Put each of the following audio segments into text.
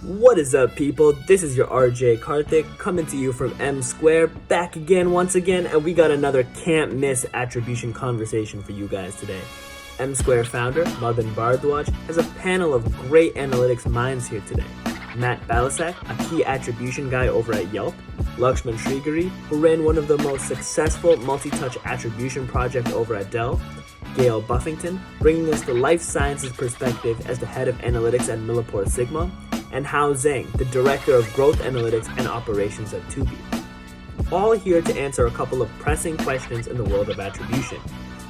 What is up, people? This is your RJ Karthik coming to you from M Square, back again once again, and we got another can't miss attribution conversation for you guys today. M Square founder Madan Bharadwaj has a panel of great analytics minds here today. Matt Balasak, a key attribution guy over at Yelp, Lakshman Srigiri, who ran one of the most successful multi-touch attribution projects over at Dell, Gail Buffington, bringing us the life sciences perspective as the head of analytics at Millipore Sigma, and Hao Zhang, the Director of Growth Analytics and Operations at Tubi. All here to answer a couple of pressing questions in the world of attribution.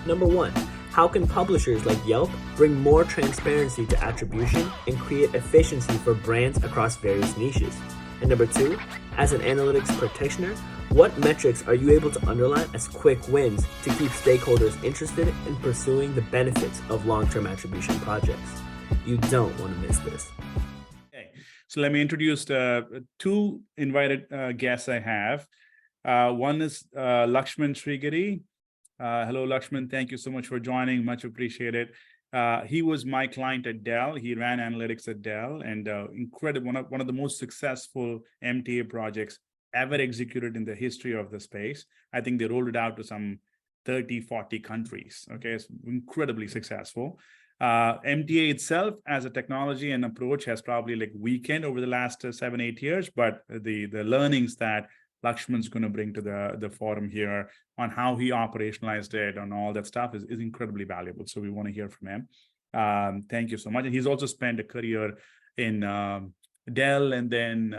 Number one, how can publishers like Yelp bring more transparency to attribution and create efficiency for brands across various niches? And number two, as an analytics practitioner, what metrics are you able to underline as quick wins to keep stakeholders interested in pursuing the benefits of long-term attribution projects? You don't want to miss this. So let me introduce two invited guests I have. One is Lakshman Srigiri. Hello, Lakshman. Thank you so much for joining. Much appreciated. He was my client at Dell. He ran analytics at Dell, and incredible, one of the most successful MTA projects ever executed in the history of the space. I think they rolled it out to some 30, 40 countries. Okay, it's incredibly successful. MTA itself as a technology and approach has probably weakened over the last 7-8 years, but the learnings that Lakshman's going to bring to the forum here on how he operationalized it and all that stuff is incredibly valuable. So we want to hear from him. Thank you so much. And he's also spent a career in Dell and then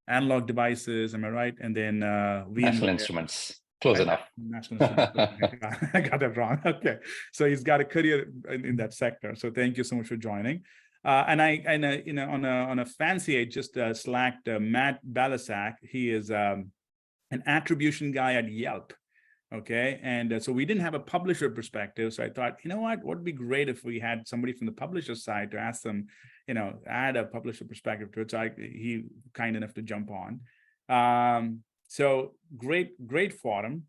Analog Devices, am I right? And then National Instruments. Close enough. National Instruments. I got that wrong. Okay, so he's got a career in that sector. So thank you so much for joining. And on a fancy, I just slacked Matt Balasak. He is an attribution guy at Yelp. Okay, and so we didn't have a publisher perspective. So I thought, you know what would be great if we had somebody from the publisher side to ask them, add a publisher perspective to it. So he kind enough to jump on. So great forum.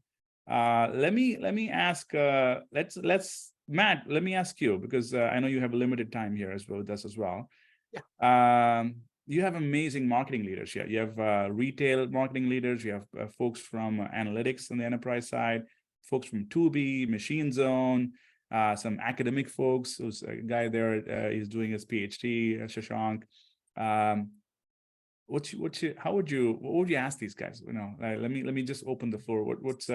Let me ask. Let's Matt. Let me ask you, because I know you have a limited time here as well with us as well. Yeah. You have amazing marketing leaders here. You have retail marketing leaders. You have folks from analytics on the enterprise side, folks from Tubi, Machine Zone, some academic folks. There's a guy there. He's doing his PhD, Shashank. What would you ask these guys? Let me just open the floor. What's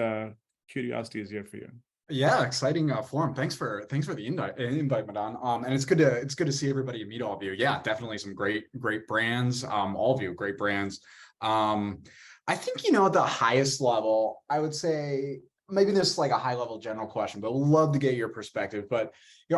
curiosity is here for you? Yeah, exciting forum. Thanks for the invite, Madan. And it's good to see everybody and meet all of you. Yeah, definitely some great brands. All of you, great brands. I think at the highest level, I would say maybe this is like a high level general question, but love to get your perspective. But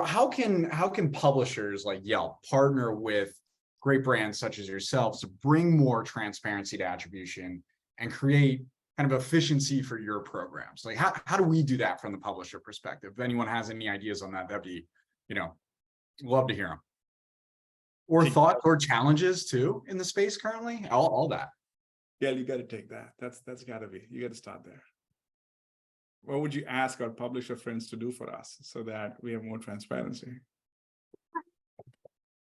how can publishers like Yelp partner with great brands such as yourselves to bring more transparency to attribution and create kind of efficiency for your programs? Like how do we do that from the publisher perspective? If anyone has any ideas on that, that'd be, love to hear them. Or thoughts or challenges too in the space currently, all that. Yeah, you got to take that. That's got to be, you got to start there. What would you ask our publisher friends to do for us so that we have more transparency?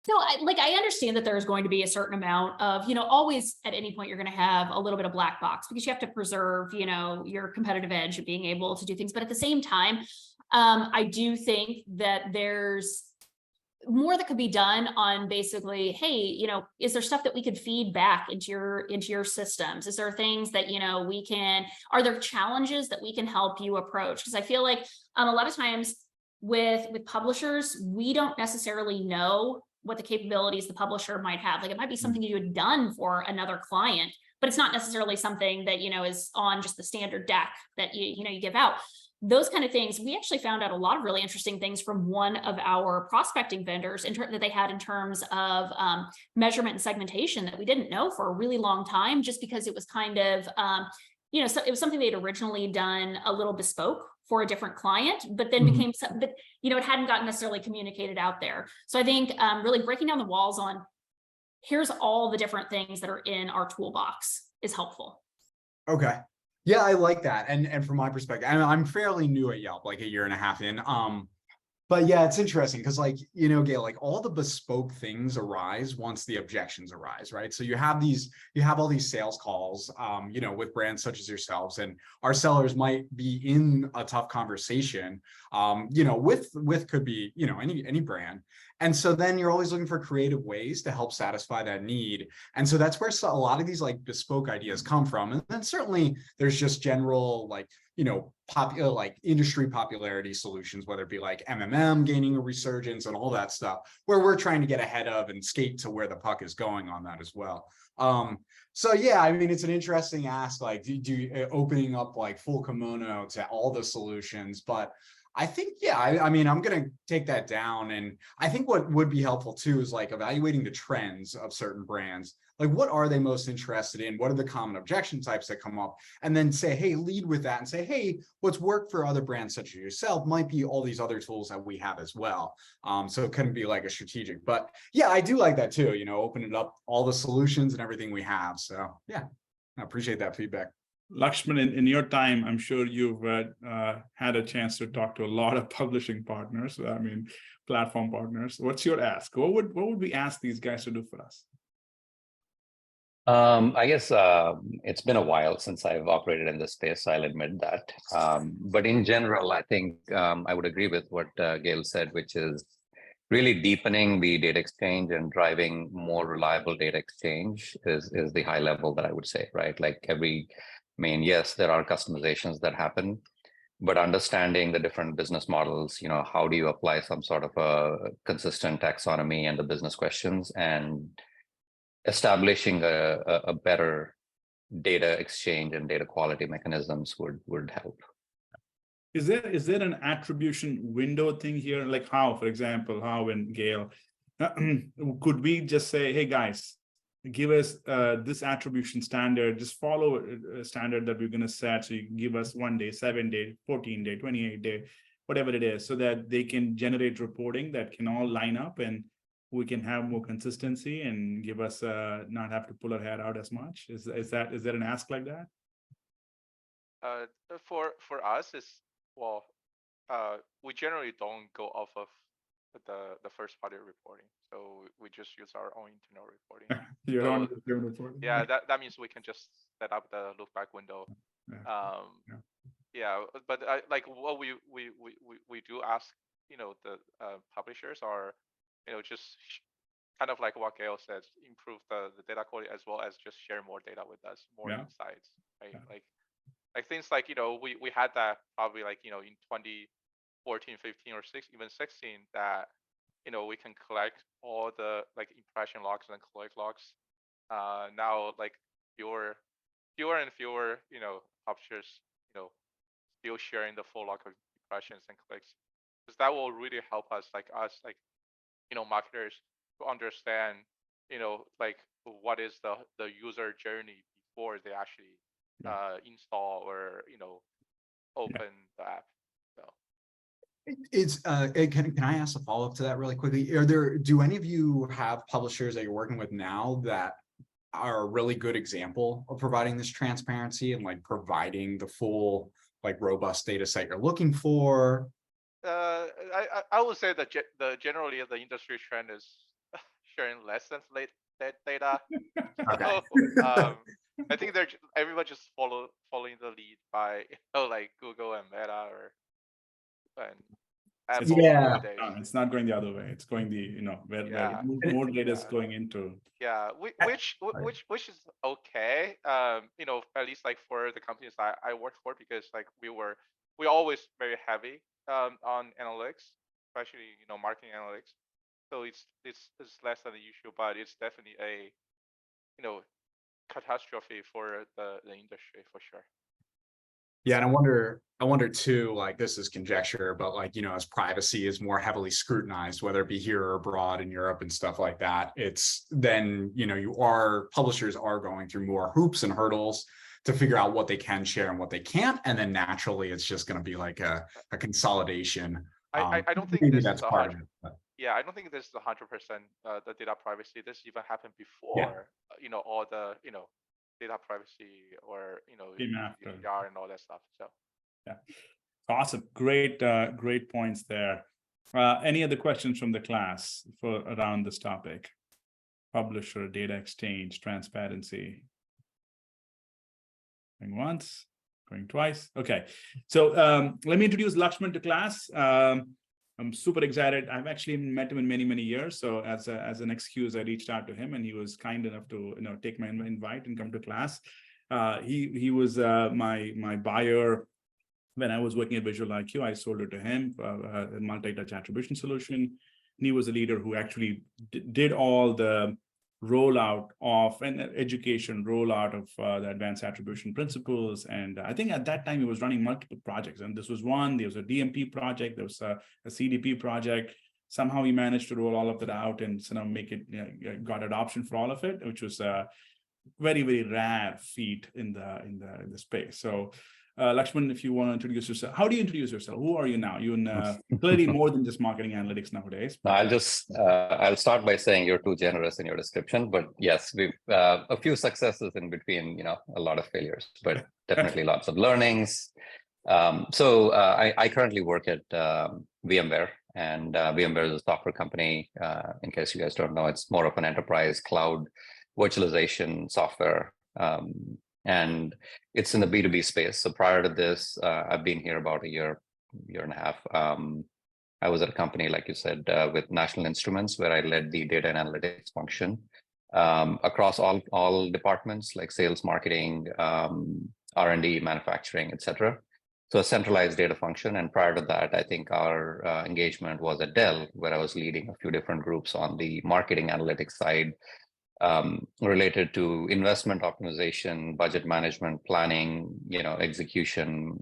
So I understand that there's going to be a certain amount of, always at any point you're going to have a little bit of black box because you have to preserve, your competitive edge of being able to do things. But at the same time, I do think that there's more that could be done on basically, hey, is there stuff that we could feed back into your systems? Is there things that, are there challenges that we can help you approach? Because I feel like a lot of times with publishers, we don't necessarily know what the capabilities the publisher might have. It might be something you had done for another client, but it's not necessarily something that, is on just the standard deck that you give out. Those kind of things. We actually found out a lot of really interesting things from one of our prospecting vendors that they had in terms of measurement and segmentation that we didn't know for a really long time, just because it was kind of, so it was something they'd originally done a little bespoke for a different client, but then became something that, it hadn't gotten necessarily communicated out there. So I think really breaking down the walls on here's all the different things that are in our toolbox is helpful. Okay. Yeah, I like that. And from my perspective, I'm fairly new at Yelp, like a year and a half in. But yeah, it's interesting because, like, you know, Gail, like all the bespoke things arise once the objections arise, right? So you have all these sales calls, you know, with brands such as yourselves, and our sellers might be in a tough conversation, you know, with could be, you know, any brand. And so then you're always looking for creative ways to help satisfy that need. And so that's where a lot of these like bespoke ideas come from. And then certainly there's just general, like, you know, popular, like industry popularity solutions, whether it be like MMM gaining a resurgence and all that stuff, where we're trying to get ahead of and skate to where the puck is going on that as well. So yeah, I mean, it's an interesting ask, like opening up like full kimono to all the solutions, but I think, yeah, I mean, I'm going to take that down. And I think what would be helpful too is like evaluating the trends of certain brands. Like, what are they most interested in? What are the common objection types that come up? And then say, hey, lead with that and say, hey, what's worked for other brands such as yourself might be all these other tools that we have as well. So it couldn't be like a strategic, but yeah, I do like that too, you know, opening up all the solutions and everything we have. So yeah, I appreciate that feedback. Lakshman, in your time, I'm sure you've had a chance to talk to a lot of publishing partners, I mean, platform partners. What's your ask? What would we ask these guys to do for us? I guess it's been a while since I've operated in this space, so I'll admit that. But in general, I think I would agree with what Gail said, which is really deepening the data exchange and driving more reliable data exchange is the high level that I would say, right? Like yes, there are customizations that happen, but understanding the different business models, you know, how do you apply some sort of a consistent taxonomy and the business questions, and establishing a better data exchange and data quality mechanisms would help. Is there an attribution window thing here? Like how, for example, how in Gail, could we just say, hey guys, give us this attribution standard, just follow a standard that we're going to set. So you can give us 1 day, 7 day, 14 day, 28 day, whatever it is, so that they can generate reporting that can all line up and we can have more consistency and give us not have to pull our hair out as much. Is there an ask like that? For us is, well, we generally don't go off of the first party reporting, so we just use our own internal reporting. Your So, own reporting. yeah, that means we can just set up the look back window. Yeah, but like what we do ask, you know, the publishers are, you know, just kind of like what Gail said, improve the data quality as well as just share more data with us, more insights, right? Like things like, you know, we had that probably like, you know, in 2014, 15 or 16, even 16, that, you know, we can collect all the like impression logs and click logs. Now like fewer and fewer, you know, publishers, you know, still sharing the full log of impressions and clicks, because that will really help us, you know, marketers to understand, you know, like what is the user journey before they actually install or, you know, open the app. So It's can I ask a follow-up to that really quickly? Do any of you have publishers that you're working with now that are a really good example of providing this transparency and like providing the full, like, robust data set you're looking for? I would say that generally the industry trend is sharing less than late data. Okay. So, I think everybody just following the lead by, you know, like Google and Meta and Apple nowadays. It's not going the other way. It's going the, you know, where more data is going into. Yeah, which is okay. You know, at least like for the companies I worked for, because like we always very heavy on analytics, especially, you know, marketing analytics. So it's less than the usual, but it's definitely a, you know, catastrophe for the industry for sure. Yeah, and I wonder too, like, this is conjecture, but like, you know, as privacy is more heavily scrutinized, whether it be here or abroad in Europe and stuff like that, it's then, you know, publishers are going through more hoops and hurdles to figure out what they can share and what they can't, and then naturally it's just going to be like a consolidation. I don't think maybe this that's is part of it. But. Yeah, I don't think this is 100% the data privacy. This even happened before, you know, all the, you know, data privacy or, you know, GDPR and all that stuff. So yeah, awesome, great points there. Any other questions from the class for around this topic? Publisher, data exchange, transparency. Going once, going twice. Okay, so let me introduce Lakshman to class. I'm super excited. I've actually met him in many, many years. So as an excuse, I reached out to him, and he was kind enough to take my invite and come to class. He was my buyer when I was working at Visual IQ. I sold it to him, a multi-touch attribution solution. And he was a leader who actually did all the rollout of an education rollout of the advanced attribution principles. And I think at that time he was running multiple projects, and this was one. There was a DMP project, there was a CDP project. Somehow he managed to roll all of that out and make it, got adoption for all of it, which was a very, very rare feat in the space. So Lakshman, if you want to introduce yourself, how do you introduce yourself? Who are you now? You're clearly more than just marketing analytics nowadays. No, I'll start by saying you're too generous in your description, but yes, we've a few successes in between, a lot of failures, but definitely lots of learnings. So I currently work at VMware, and VMware is a software company. In case you guys don't know, it's more of an enterprise cloud virtualization software. And it's in the B2B space. So prior to this, I've been here about a year and a half. I was at a company, like you said, with National Instruments, where I led the data and analytics function across all departments like sales, marketing, R&D, manufacturing, etc. So a centralized data function. And prior to that, I think our engagement was at Dell, where I was leading a few different groups on the marketing analytics side, related to investment optimization, budget management, planning, execution,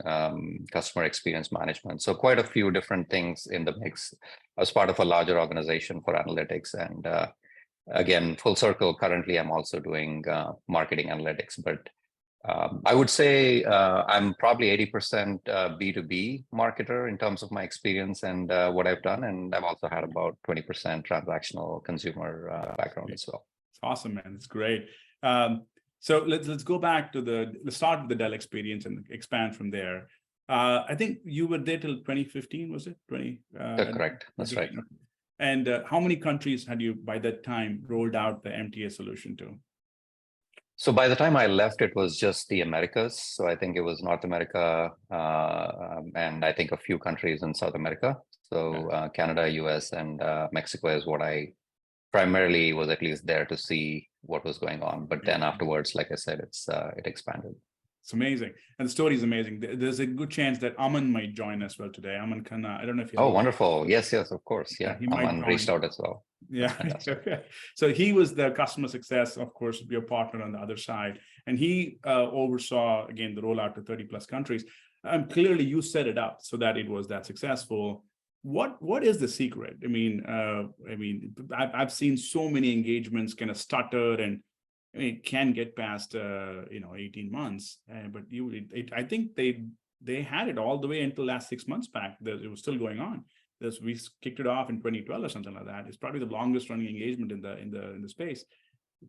customer experience management. So quite a few different things in the mix as part of a larger organization for analytics. And again, full circle, currently I'm also doing marketing analytics, but I would say I'm probably 80% B2B marketer in terms of my experience and what I've done. And I've also had about 20% transactional consumer background as well. Awesome, man. It's great. So let's go back to let's start with the Dell experience and expand from there. I think you were there till 2015, was it? That's correct. That's right. And how many countries had you by that time rolled out the MTA solution to? So by the time I left, it was just the Americas. So I think it was North America, and I think a few countries in South America. So Canada, US, and Mexico is what I primarily was at least there to see what was going on. But then afterwards, like I said, it expanded. It's amazing. And the story is amazing. There's a good chance that Aman might join as well today. Aman Khanna, I don't know if you Oh, wonderful. Yes, of course. Yeah, Aman reached out as well. Yeah. So he was the customer success, of course, your partner on the other side. And he oversaw, again, the rollout to 30 plus countries. Clearly you set it up so that it was that successful. What is the secret? I've seen so many engagements kind of stutter, and it can get past 18 months. But I think they had it all the way until last 6 months back. It was still going on. We kicked it off in 2012 or something like that. It's probably the longest running engagement in the space.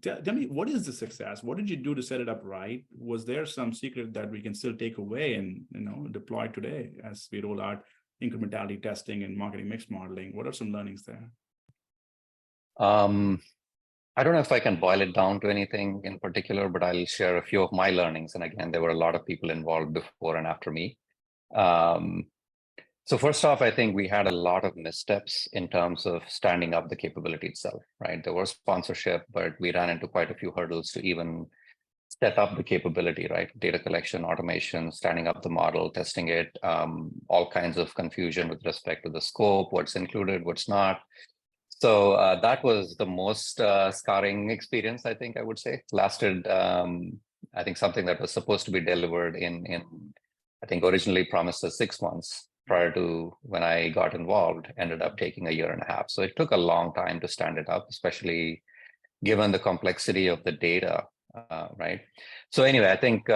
Tell me, what is the success? What did you do to set it up right? Was there some secret that we can still take away and deploy today as we roll out incrementality testing and marketing mix modeling? What are some learnings there? I don't know if I can boil it down to anything in particular, but I'll share a few of my learnings. And again, there were a lot of people involved before and after me. So first off, I think we had a lot of missteps in terms of standing up the capability itself, right? There was sponsorship, but we ran into quite a few hurdles to even set up the capability, right? Data collection, automation, standing up the model, testing it, all kinds of confusion with respect to the scope, what's included, what's not. So that was the most scarring experience, I think I would say. Lasted, I think something that was supposed to be delivered in I think originally promised us 6 months prior to when I got involved, ended up taking a year and a half. So it took a long time to stand it up, especially given the complexity of the data. Right. So anyway, I think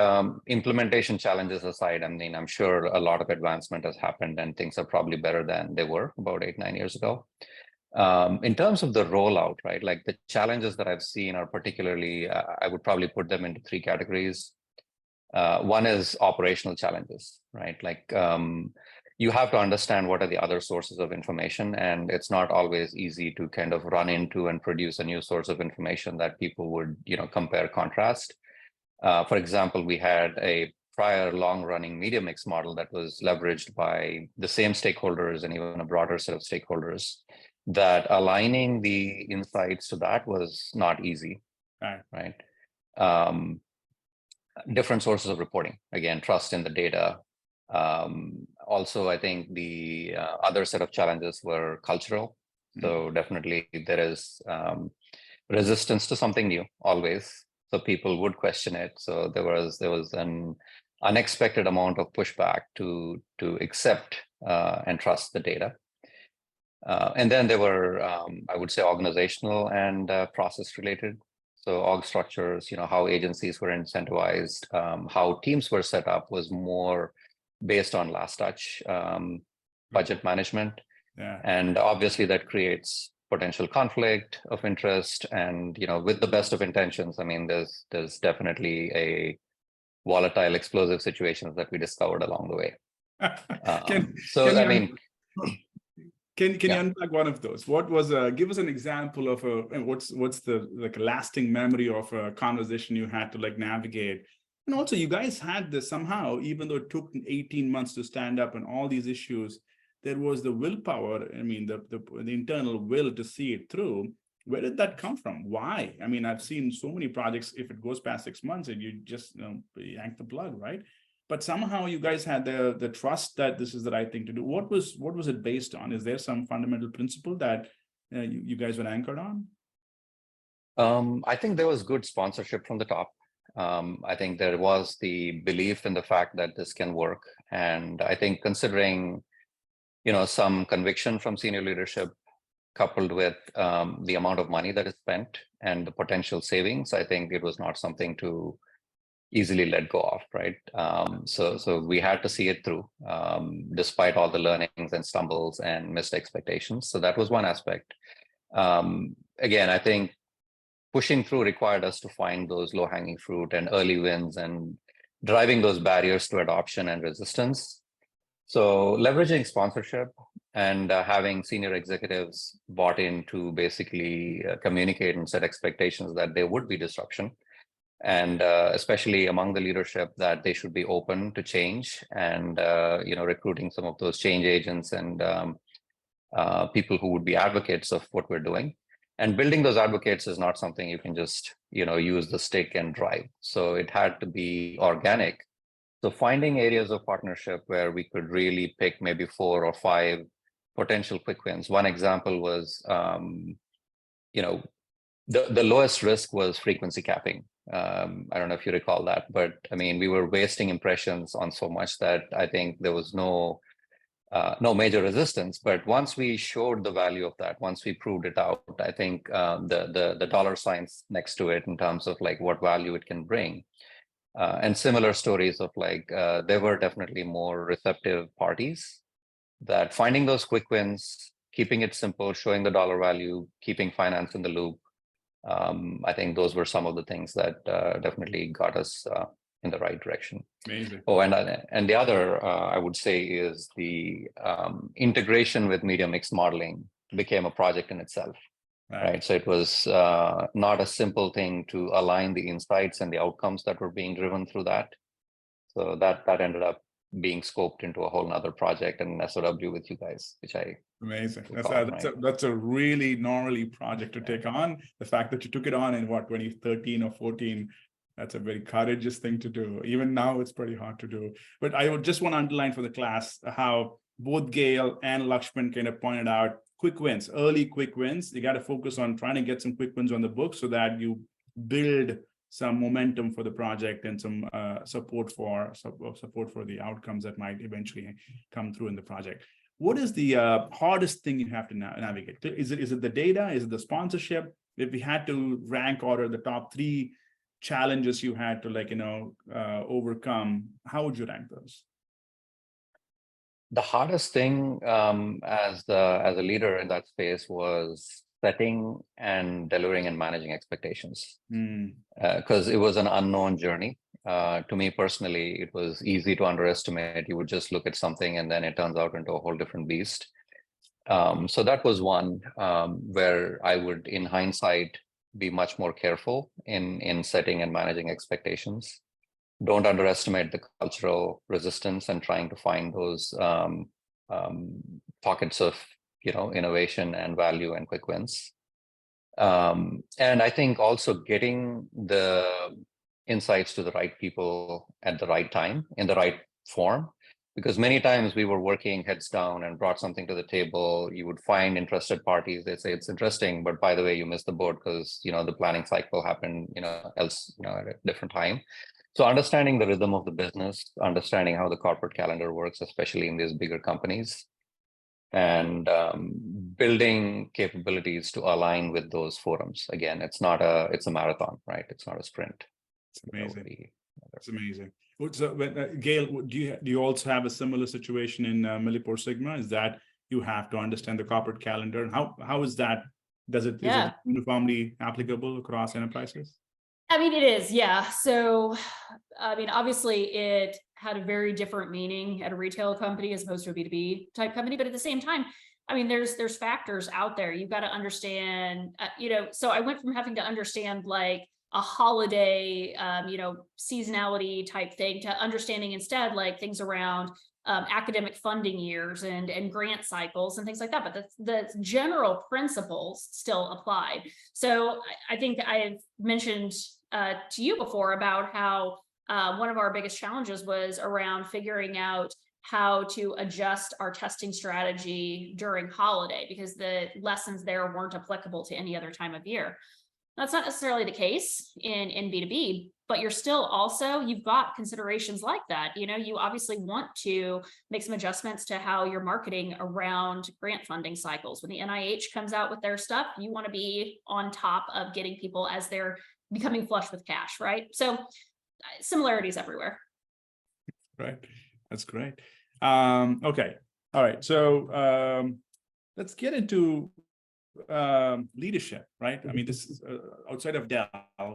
implementation challenges aside, I'm sure a lot of advancement has happened and things are probably better than they were about 8-9 years ago. In terms of the rollout, right, like the challenges that I've seen are particularly, I would probably put them into 3 categories. One is operational challenges, right? Like, you have to understand what are the other sources of information, and it's not always easy to kind of run into and produce a new source of information that people would, compare, contrast. For example, we had a prior long-running media mix model that was leveraged by the same stakeholders and even a broader set of stakeholders, that aligning the insights to that was not easy, right? Different sources of reporting, again, trust in the data. Also, I think the other set of challenges were cultural. So definitely there is resistance to something new always. So people would question it. So there was an unexpected amount of pushback to accept and trust the data. And then there were, I would say, organizational and process related. So org structures, how agencies were incentivized, how teams were set up was more based on last touch budget management. And obviously that creates potential conflict of interest. And, with the best of intentions, I mean, there's definitely a volatile, explosive situations that we discovered along the way. Can you unpack one of those? What was give us an example of what's the lasting memory of a conversation you had to navigate? And also you guys had this somehow, even though it took 18 months to stand up and all these issues, there was the willpower. I mean, the internal will to see it through. Where did that come from? Why? I mean, I've seen so many projects, if it goes past 6 months and you just yank the plug, right? But somehow you guys had the trust that this is the right thing to do. What was it based on? Is there some fundamental principle that you guys were anchored on? I think there was good sponsorship from the top. I think there was the belief in the fact that this can work. And I think considering, some conviction from senior leadership coupled with the amount of money that is spent and the potential savings, I think it was not something to easily let go of, right? So we had to see it through, despite all the learnings and stumbles and missed expectations. So that was one aspect. Again, I think pushing through required us to find those low-hanging fruit and early wins and driving those barriers to adoption and resistance. So leveraging sponsorship and having senior executives bought in to basically communicate and set expectations that there would be disruption. And especially among the leadership, that they should be open to change and, recruiting some of those change agents and people who would be advocates of what we're doing. And building those advocates is not something you can just, use the stick and drive. So it had to be organic. So finding areas of partnership where we could really pick maybe 4 or 5 potential quick wins. One example was, the lowest risk was frequency capping. I don't know if you recall that, but I mean, we were wasting impressions on so much that I think there was no major resistance. But once we showed the value of that, once we proved it out, I think the dollar signs next to it in terms of what value it can bring. And similar stories of there were definitely more receptive parties that finding those quick wins, keeping it simple, showing the dollar value, keeping finance in the loop. I think those were some of the things that definitely got us in the right direction. Amazing. Oh, and the other I would say is the integration with media mix modeling became a project in itself. Right. So it was not a simple thing to align the insights and the outcomes that were being driven through that. So that ended up being scoped into a whole nother project and SOW with you guys, which I amazing. That's a really gnarly project to take on. The fact that you took it on in 2013 or 14, that's a very courageous thing to do. Even now, it's pretty hard to do. But I would just want to underline for the class how both Gail and Lakshman kind of pointed out quick wins, early quick wins. You got to focus on trying to get some quick wins on the book so that you build some momentum for the project and some support for the outcomes that might eventually come through in the project. What is the hardest thing you have to navigate? Is it the data? Is it the sponsorship? If we had to rank order the top 3 challenges you had to overcome, how would you rank those? The hardest thing as a leader in that space was setting and delivering and managing expectations, because it was an unknown journey. To me personally, it was easy to underestimate. You would just look at something and then it turns out into a whole different beast. So that was one where I would, in hindsight, be much more careful in setting and managing expectations. Don't underestimate the cultural resistance and trying to find those pockets of innovation and value and quick wins. And I think also getting the insights to the right people at the right time in the right form, because many times we were working heads down and brought something to the table. You would find interested parties. They say it's interesting, but by the way, you missed the boat because the planning cycle happened at a different time. So understanding the rhythm of the business, understanding how the corporate calendar works, especially in these bigger companies, and building capabilities to align with those forums. Again, it's a marathon, right? It's not a sprint. It's amazing. It's amazing. So, Gail, do you also have a similar situation in Millipore Sigma? Is that you have to understand the corporate calendar? And how is that? Is it uniformly applicable across enterprises? I mean, it is, yeah. So, I mean, obviously it had a very different meaning at a retail company as opposed to a B2B type company. But at the same time, I mean, there's factors out there. You've got to understand, so I went from having to understand like a holiday, seasonality type thing to understanding instead like things around academic funding years and grant cycles and things like that. But the general principles still apply. So I think I've mentioned to you before about how one of our biggest challenges was around figuring out how to adjust our testing strategy during holiday, because the lessons there weren't applicable to any other time of year. That's not necessarily the case in B2B, but you've got considerations like that. You obviously want to make some adjustments to how you're marketing around grant funding cycles. When the NIH comes out with their stuff, you want to be on top of getting people as they're becoming flush with cash, right? So similarities everywhere. Right. That's great. Okay. All right. So let's get into leadership, right? I mean, this is outside of Dell,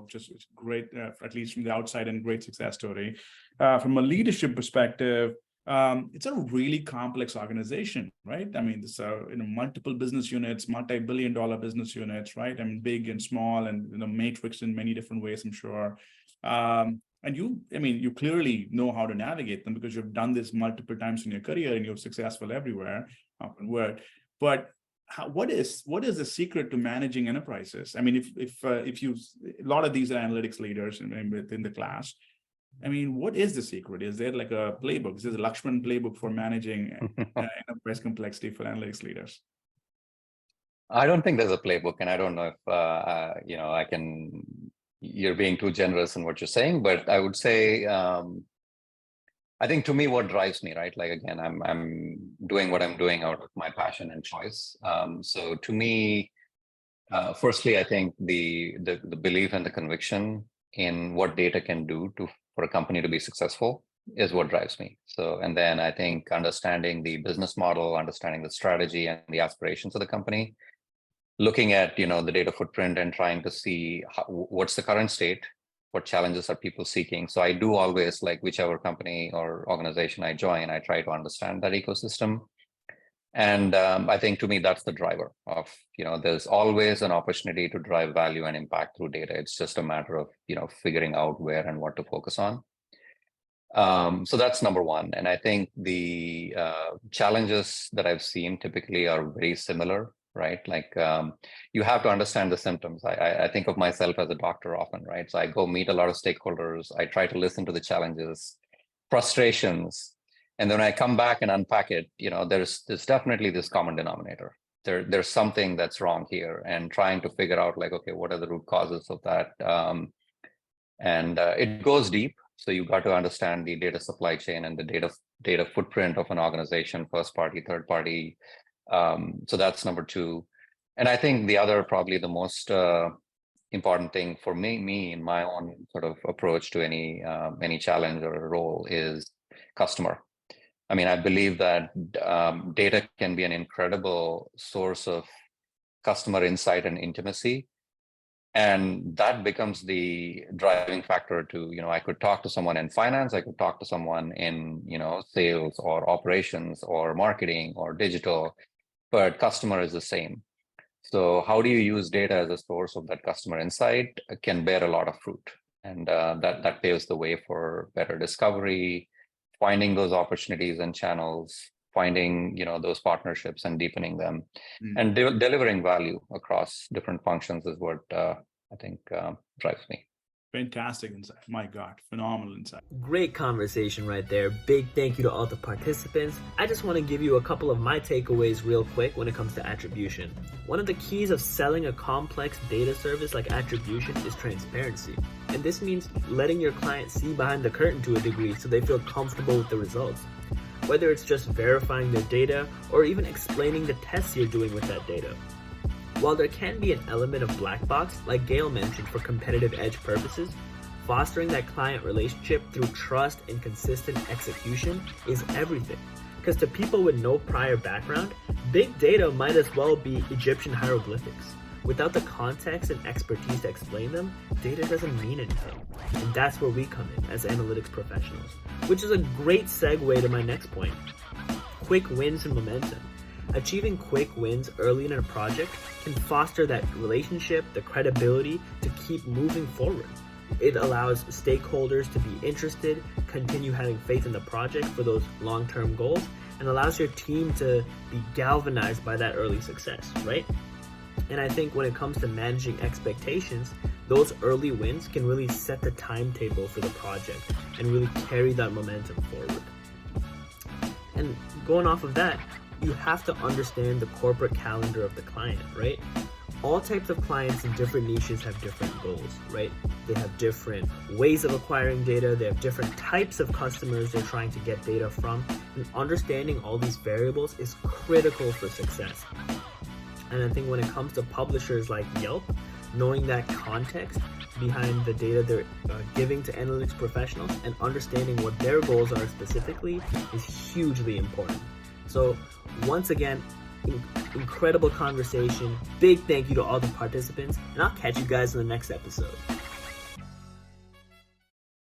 just great, at least from the outside, and great success story. From a leadership perspective, it's a really complex organization, right? I mean, this multiple business units, multi-billion-dollar business units, right? I mean, big and small, and matrix in many different ways, I'm sure. And you clearly know how to navigate them because you've done this multiple times in your career and you're successful everywhere. But what is the secret to managing enterprises? I mean, if you, a lot of these are analytics leaders within the class. I mean, what is the secret? Is there like a playbook? Is there a Lakshman playbook for managing enterprise complexity for analytics leaders? I don't think there's a playbook, and I don't know if you're being too generous in what you're saying, but I would say, I think to me, what drives me, right? Like, again, I'm doing what I'm doing out of my passion and choice. So to me, firstly, I think the belief and the conviction in what data can do for a company to be successful is what drives me. So, and then I think understanding the business model, understanding the strategy and the aspirations of the company, looking at the data footprint and trying to see what's the current state, what challenges are people seeking. So I do always, like whichever company or organization I join, I try to understand that ecosystem. And I think to me, that's the driver of, there's always an opportunity to drive value and impact through data. It's just a matter of, figuring out where and what to focus on. So that's number one. And I think the challenges that I've seen typically are very similar, right? Like you have to understand the symptoms. I think of myself as a doctor often, right? So I go meet a lot of stakeholders. I try to listen to the challenges, frustrations, and then when I come back and unpack it, there's definitely this common denominator. There's something that's wrong here, and trying to figure out like, okay, what are the root causes of that? And it goes deep. So you got to understand the data supply chain and the data footprint of an organization, first party, third party. So that's number two. And I think the other, probably the most important thing for me in my own sort of approach to any challenge or a role is customer. I mean, I believe that data can be an incredible source of customer insight and intimacy. And that becomes the driving factor to, I could talk to someone in finance, I could talk to someone in, sales or operations or marketing or digital, but customer is the same. So how do you use data as a source of that customer insight can bear a lot of fruit. And that paves the way for better discovery, finding those opportunities and channels, finding those partnerships and deepening them, and delivering value across different functions is what I think drives me. Fantastic insight. My God, phenomenal insight. Great conversation right there. Big thank you to all the participants. I just want to give you a couple of my takeaways real quick when it comes to attribution. One of the keys of selling a complex data service like attribution is transparency. And this means letting your client see behind the curtain to a degree so they feel comfortable with the results. Whether it's just verifying their data or even explaining the tests you're doing with that data. While there can be an element of black box, like Gail mentioned, for competitive edge purposes, fostering that client relationship through trust and consistent execution is everything. Because to people with no prior background, big data might as well be Egyptian hieroglyphics. Without the context and expertise to explain them, data doesn't mean anything. And that's where we come in as analytics professionals, which is a great segue to my next point. Quick wins and momentum. Achieving quick wins early in a project can foster that relationship, the credibility to keep moving forward. It allows stakeholders to be interested, continue having faith in the project for those long-term goals, and allows your team to be galvanized by that early success, right? And I think when it comes to managing expectations, those early wins can really set the timetable for the project and really carry that momentum forward. And going off of that, you have to understand the corporate calendar of the client, right? All types of clients in different niches have different goals, right? They have different ways of acquiring data. They have different types of customers they're trying to get data from. And understanding all these variables is critical for success. And I think when it comes to publishers like Yelp, knowing that context behind the data they're giving to analytics professionals and understanding what their goals are specifically is hugely important. So once again, incredible conversation. Big thank you to all the participants, and I'll catch you guys in the next episode.